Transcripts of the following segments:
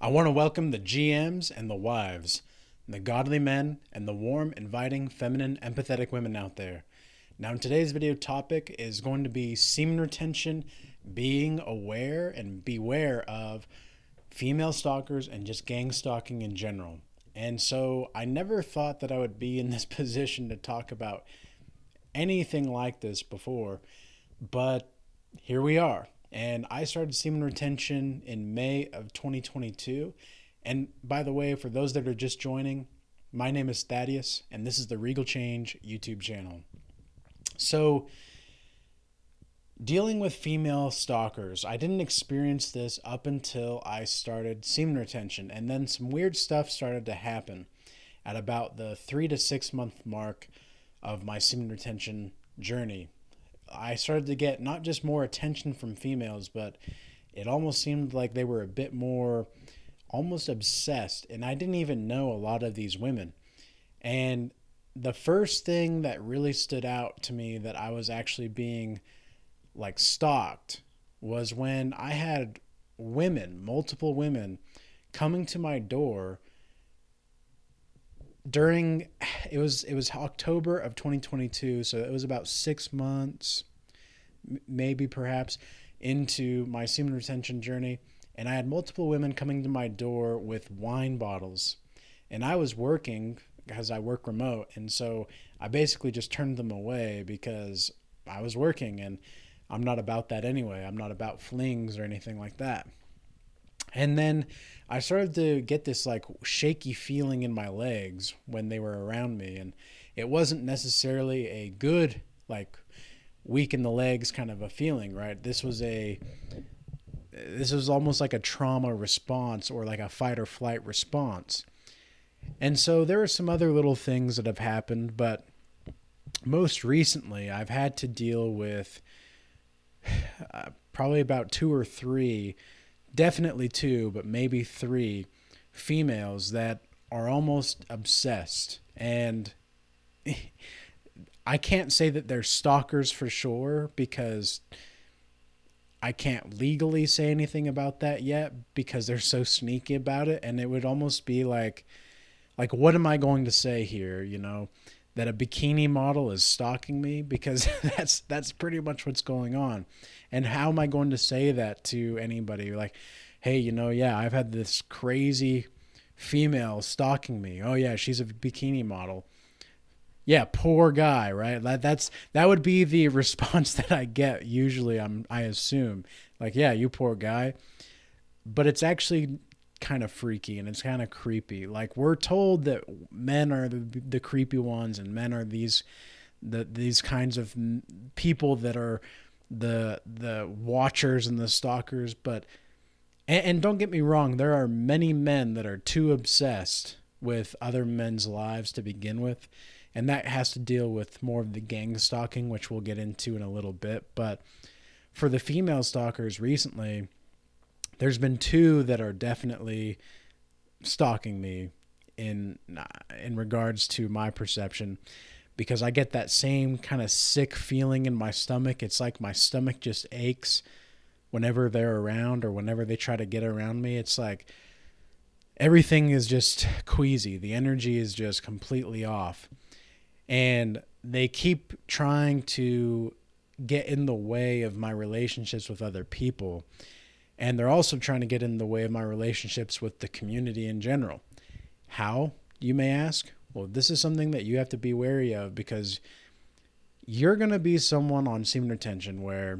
I want to welcome the GMs and the wives, the godly men, and the warm, inviting, feminine, empathetic women out there. Now, today's video topic is going to be semen retention, being aware and beware of female stalkers and just gang stalking in general. And so I never thought that I would be in this position to talk about anything like this before, but here we are. And I started semen retention in May of 2022. And by the way, for those that are just joining, my name is Thaddeus, and this is the Regal Change YouTube channel. So, dealing with female stalkers, I didn't experience this up until I started semen retention. And then some weird stuff started to happen at about the 3 to 6 month mark of my semen retention journey. I started to get not just more attention from females, but it almost seemed like they were a bit more almost obsessed. And I didn't even know a lot of these women. And the first thing that really stood out to me that I was actually being like stalked was when I had women, multiple women, coming to my door during it was October of 2022, so it was about 6 months, maybe perhaps, into my semen retention journey, and I had multiple women coming to my door with wine bottles, and I was working because I work remote, and so I basically just turned them away because I was working, and I'm not about that anyway. I'm not about flings or anything like that. And then I started to get this like shaky feeling in my legs when they were around me. And it wasn't necessarily a good, like, weak in the legs kind of a feeling, right? This was almost like a trauma response or like a fight or flight response. And so there are some other little things that have happened, but most recently I've had to deal with probably about two or three, definitely two, but maybe three females that are almost obsessed. And I can't say that they're stalkers for sure because I can't legally say anything about that yet because they're so sneaky about it. And it would almost be like what am I going to say here, that a bikini model is stalking me, because that's pretty much what's going on. And how am I going to say that to anybody? Like, hey, yeah, I've had this crazy female stalking me. Oh yeah, she's a bikini model. Yeah, poor guy, right? That would be the response that I get usually. I assume, like, yeah, you poor guy. But it's actually kind of freaky and it's kind of creepy. Like, we're told that men are the creepy ones, and men are these kinds of people that are the watchers and the stalkers. But and don't get me wrong, there are many men that are too obsessed with other men's lives to begin with, and that has to deal with more of the gang stalking, which we'll get into in a little bit. But for the female stalkers recently, there's been two that are definitely stalking me in regards to my perception, because I get that same kind of sick feeling in my stomach. It's like my stomach just aches whenever they're around or whenever they try to get around me. It's like everything is just queasy. The energy is just completely off. And they keep trying to get in the way of my relationships with other people. And they're also trying to get in the way of my relationships with the community in general. How, you may ask? Well, this is something that you have to be wary of, because you're going to be someone on semen retention where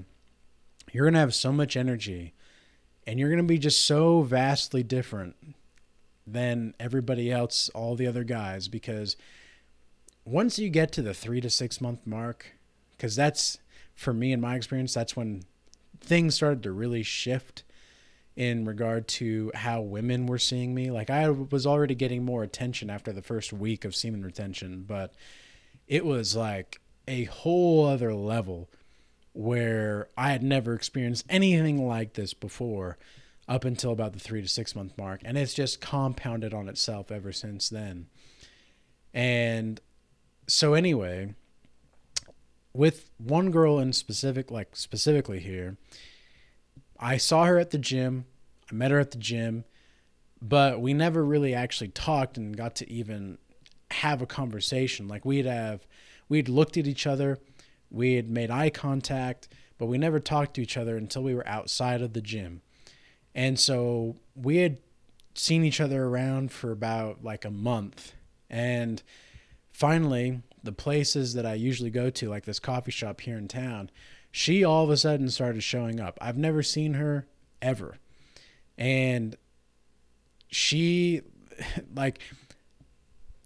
you're going to have so much energy and you're going to be just so vastly different than everybody else, all the other guys, because once you get to the 3 to 6 month mark, because that's, for me, in my experience, that's when things started to really shift in regard to how women were seeing me. Like, I was already getting more attention after the first week of semen retention, but it was like a whole other level where I had never experienced anything like this before up until about the 3 to 6 month mark. And it's just compounded on itself ever since then. And so anyway, with one girl in specifically here, I saw her at the gym. I met her at the gym. but we never really actually talked and got to even have a conversation. Like we'd looked at each other, we had made eye contact, but we never talked to each other until we were outside of the gym. And so we had seen each other around for about like a month. And finally, the places that I usually go to, like this coffee shop here in town, she all of a sudden started showing up. I've never seen her ever. And she, like,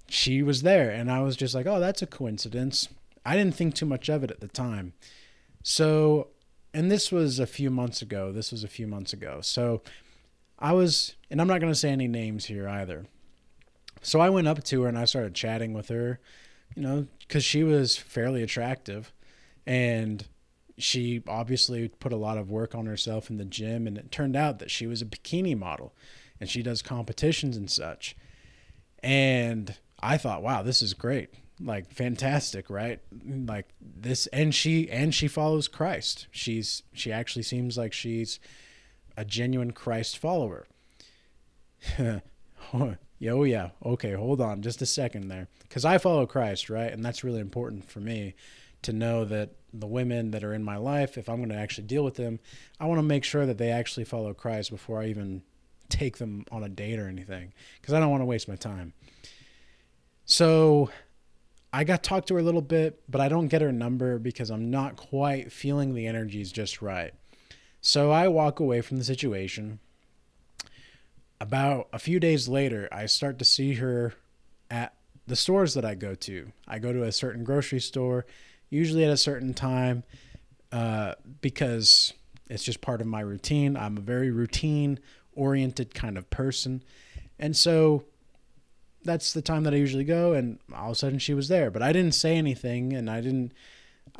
she was there. And I was just like, oh, that's a coincidence. I didn't think too much of it at the time. So, and this was a few months ago. So and I'm not going to say any names here either. So I went up to her and I started chatting with her, because she was fairly attractive and she obviously put a lot of work on herself in the gym. And it turned out that she was a bikini model and she does competitions and such. And I thought, wow, this is great. Like fantastic, right? Like this, and she follows Christ. She actually seems like she's a genuine Christ follower. Oh yeah. Okay, hold on just a second there. Because I follow Christ, right? And that's really important for me to know that the women that are in my life, if I'm going to actually deal with them, I want to make sure that they actually follow Christ before I even take them on a date or anything. Because I don't want to waste my time. So I got to talk to her a little bit, but I don't get her number because I'm not quite feeling the energies just right. So I walk away from the situation. About a few days later, I start to see her at the stores that I go to. I go to a certain grocery store, usually at a certain time, because it's just part of my routine. I'm a very routine-oriented kind of person. And so that's the time that I usually go, and all of a sudden she was there. But I didn't say anything, and I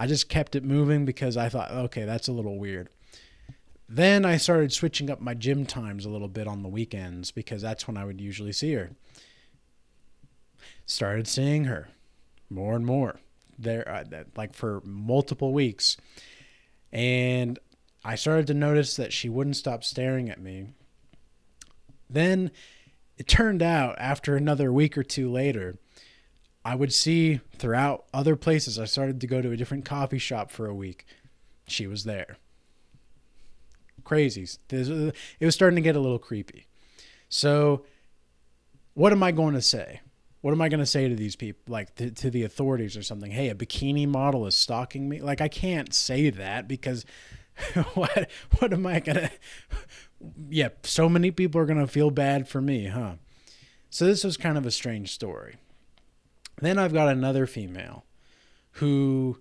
just kept it moving because I thought, okay, that's a little weird. Then I started switching up my gym times a little bit on the weekends because that's when I would usually see her. Started seeing her more and more there, like for multiple weeks. And I started to notice that she wouldn't stop staring at me. Then it turned out after another week or two later, I would see throughout other places. I started to go to a different coffee shop for a week. She was there. Crazy. It was starting to get a little creepy. So what am I going to say? What am I going to say to these people, like to the authorities or something? Hey, a bikini model is stalking me. Like I can't say that because what am I going to, yeah, so many people are going to feel bad for me, huh? So this was kind of a strange story. Then I've got another female who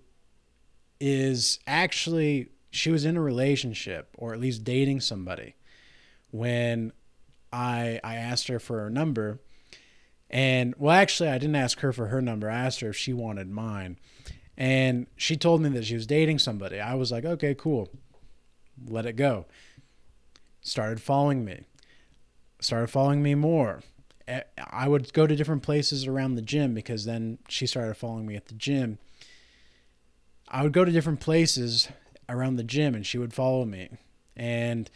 is actually, she was in a relationship or at least dating somebody when I asked her for her number. And well, actually, I didn't ask her for her number. I asked her if she wanted mine. And she told me that she was dating somebody. I was like, okay, cool. Let it go. Started following me more. I would go to different places around the gym because then she started following me at the gym. I would go to different places around the gym and she would follow me. And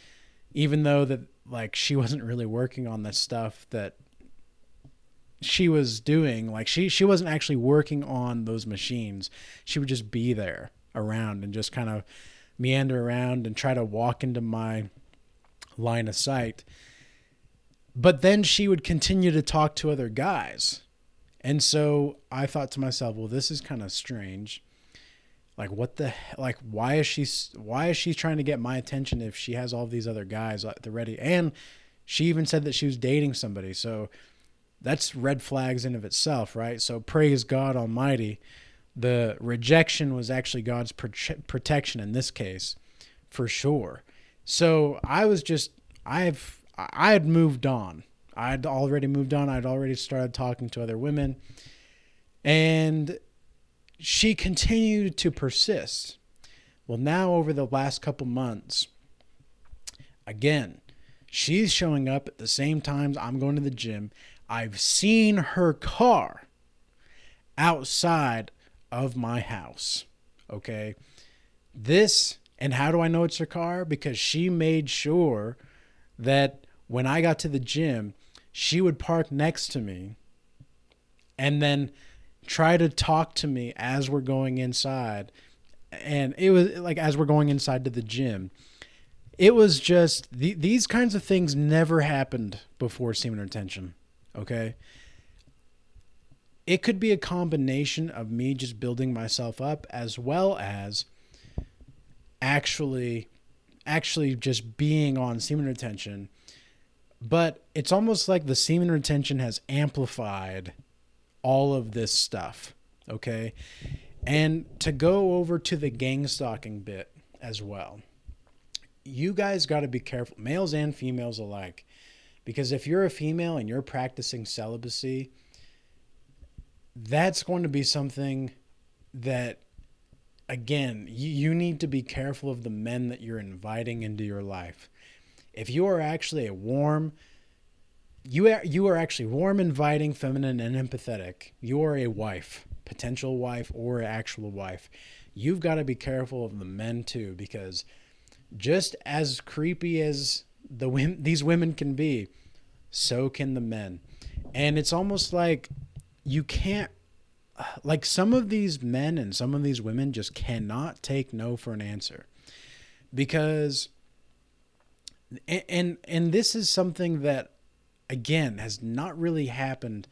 even though that like she wasn't really working on the stuff that she was doing, like she wasn't actually working on those machines. She would just be there around and just kind of meander around and try to walk into my line of sight. But then she would continue to talk to other guys. And so I thought to myself, well, this is kind of strange. Like why is she trying to get my attention if she has all these other guys at the ready? And she even said that she was dating somebody. So that's red flags in of itself, right? So praise God Almighty. The rejection was actually God's protection in this case, for sure. So I had moved on. I'd already moved on. I'd already started talking to other women. And she continued to persist. Well, now over the last couple months, again, she's showing up at the same times I'm going to the gym. I've seen her car outside of my house. Okay. And how do I know it's her car? Because she made sure that when I got to the gym, she would park next to me and then try to talk to me as we're going inside. And it was like as we're going inside to the gym. It was just these kinds of things never happened before semen retention. Okay. It could be a combination of me just building myself up as well as actually just being on semen retention. But it's almost like the semen retention has amplified all of this stuff. Okay. And to go over to the gang stalking bit as well, you guys got to be careful, males and females alike, because if you're a female and you're practicing celibacy, that's going to be something that, again, you need to be careful of the men that you're inviting into your life. If you are actually you are actually warm, inviting, feminine, and empathetic, you are a wife, potential wife, or actual wife. You've got to be careful of the men too, because just as creepy as these women can be, so can the men. And it's almost like you can't, like some of these men and some of these women just cannot take no for an answer, because and this is something that, again, has not really happened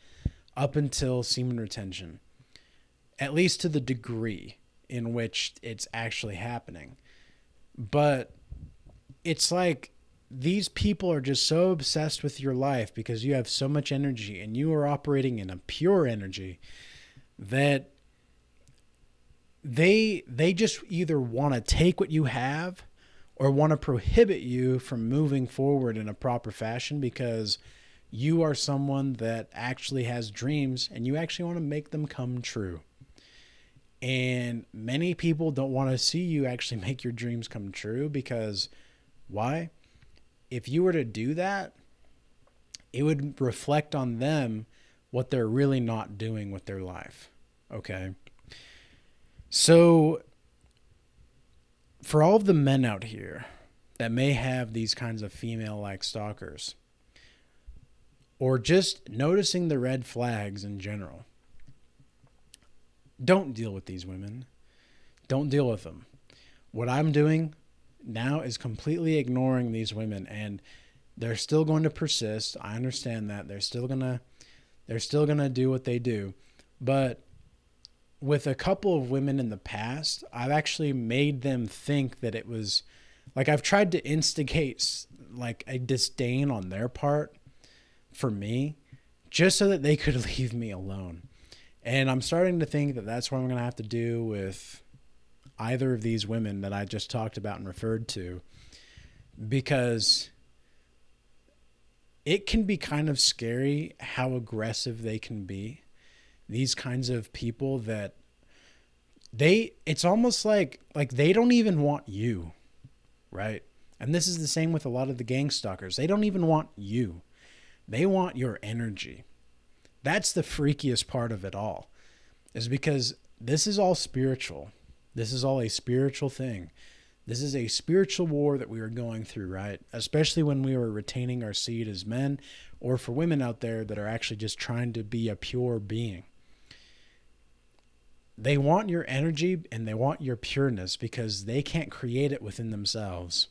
up until semen retention, at least to the degree in which it's actually happening. But it's like these people are just so obsessed with your life because you have so much energy and you are operating in a pure energy that they just either want to take what you have or want to prohibit you from moving forward in a proper fashion, because you are someone that actually has dreams and you actually want to make them come true. And many people don't want to see you actually make your dreams come true, because why? If you were to do that, it would reflect on them what they're really not doing with their life. Okay. So for all of the men out here that may have these kinds of female-like stalkers, or just noticing the red flags in general, don't deal with these women. Don't deal with them. What I'm doing now is completely ignoring these women, and they're still going to persist. I understand that. They're still going to do what they do. But with a couple of women in the past, I've actually made them think that it was like I've tried to instigate like a disdain on their part for me, just so that they could leave me alone. And I'm starting to think that that's what I'm going to have to do with either of these women that I just talked about and referred to, because it can be kind of scary how aggressive they can be. These kinds of people that it's almost like they don't even want you, right? And this is the same with a lot of the gang stalkers. They don't even want you. They want your energy. That's the freakiest part of it all, is because this is all spiritual. This is all a spiritual thing. This is a spiritual war that we are going through, right? Especially when we are retaining our seed as men, or for women out there that are actually just trying to be a pure being. They want your energy and they want your pureness because they can't create it within themselves.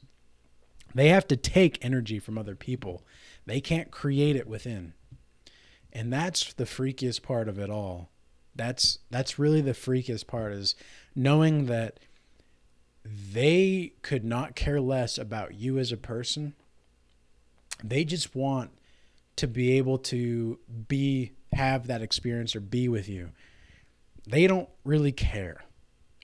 They have to take energy from other people. They can't create it within. And that's the freakiest part of it all. That's really the freakiest part, is knowing that they could not care less about you as a person. They just want to be able to have that experience or be with you. They don't really care.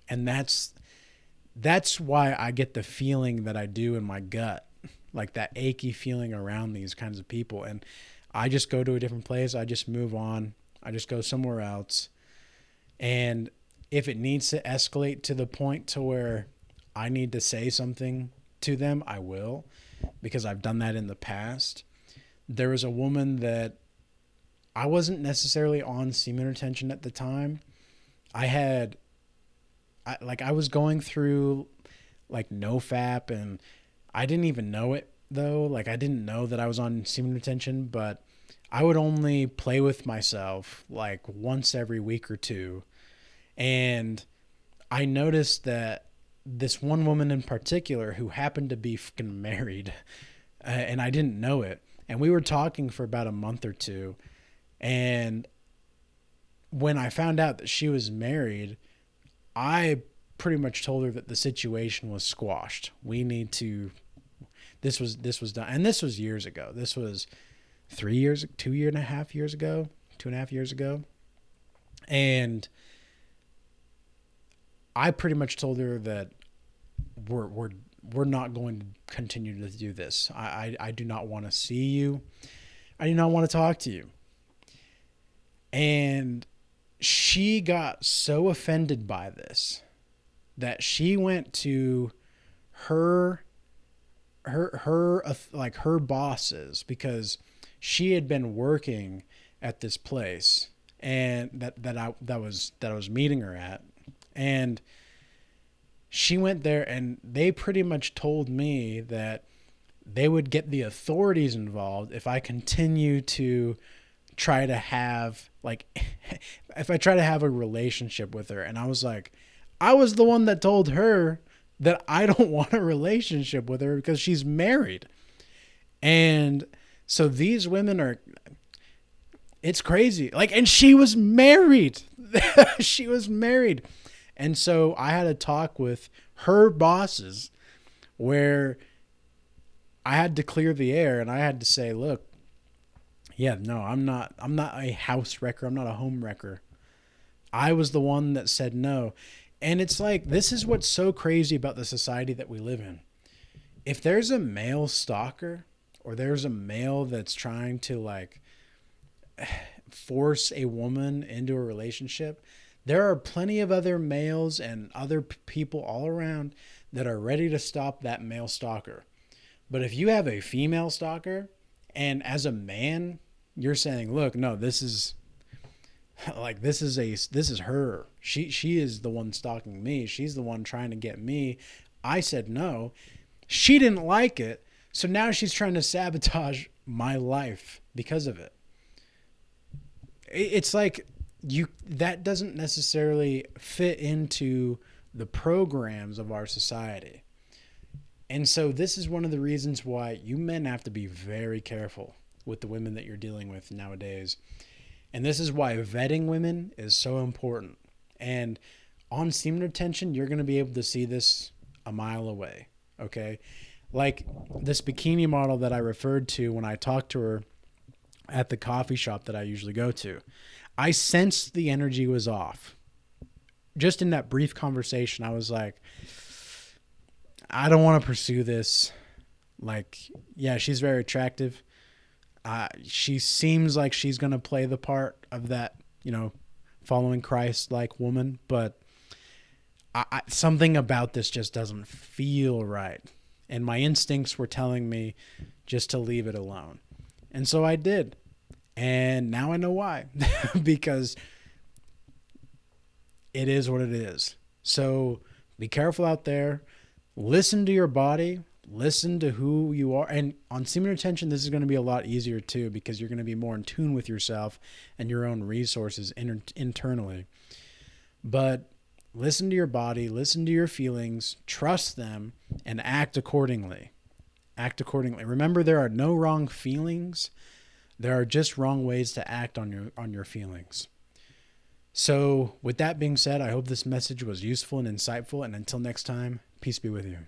And that's why I get the feeling that I do in my gut, like that achy feeling around these kinds of people. And I just go to a different place. I just move on. I just go somewhere else. And if it needs to escalate to the point to where I need to say something to them, I will, because I've done that in the past. There was a woman that I wasn't necessarily on semen retention at the time. I was going through like NoFap, and I didn't even know it though. Like I didn't know that I was on semen retention, but I would only play with myself like once every week or two. And I noticed that this one woman in particular who happened to be fucking married, and I didn't know it. And we were talking for about a month or two. And when I found out that she was married, I pretty much told her that the situation was squashed. We need to. This was done, and this was years ago. This was 3 years, 2.5 years ago, 2.5 years ago, and I pretty much told her that we're not going to continue to do this. I do not want to see you. I do not want to talk to you. And she got so offended by this that she went to her like her bosses, because she had been working at this place and that I was meeting her at. And she went there and they pretty much told me that they would get the authorities involved if I continue to try to have like if I try to have a relationship with her. And I was like, I was the one that told her that I don't want a relationship with her because she's married. And so these women are, it's crazy. Like, and she was married. She was married. And so I had a talk with her bosses where I had to clear the air and I had to say, look, yeah, no, I'm not a house wrecker. I'm not a home wrecker. I was the one that said no. And it's like, this is what's so crazy about the society that we live in. If there's a male stalker or there's a male that's trying to like force a woman into a relationship, there are plenty of other males and other people all around that are ready to stop that male stalker. But if you have a female stalker and as a man, you're saying, look, no, this is her. She is the one stalking me. She's the one trying to get me. I said no. She didn't like it. So now she's trying to sabotage my life because of it. It's like that doesn't necessarily fit into the programs of our society. And so this is one of the reasons why you men have to be very careful with the women that you're dealing with nowadays. And this is why vetting women is so important. And on semen retention, you're going to be able to see this a mile away. Okay. Like this bikini model that I referred to when I talked to her at the coffee shop that I usually go to, I sensed the energy was off. Just in that brief conversation, I was like, I don't want to pursue this. Like, yeah, she's very attractive. She seems like she's going to play the part of that, following Christ like woman, but something about this just doesn't feel right. And my instincts were telling me just to leave it alone. And so I did. And now I know why. Because it is what it is. So be careful out there. Listen to your body. Listen to who you are. And on semen retention, this is going to be a lot easier too, because you're going to be more in tune with yourself and your own resources internally. But listen to your body, listen to your feelings, trust them, and act accordingly. Act accordingly. Remember, there are no wrong feelings. There are just wrong ways to act on your feelings. So with that being said, I hope this message was useful and insightful. And until next time, peace be with you.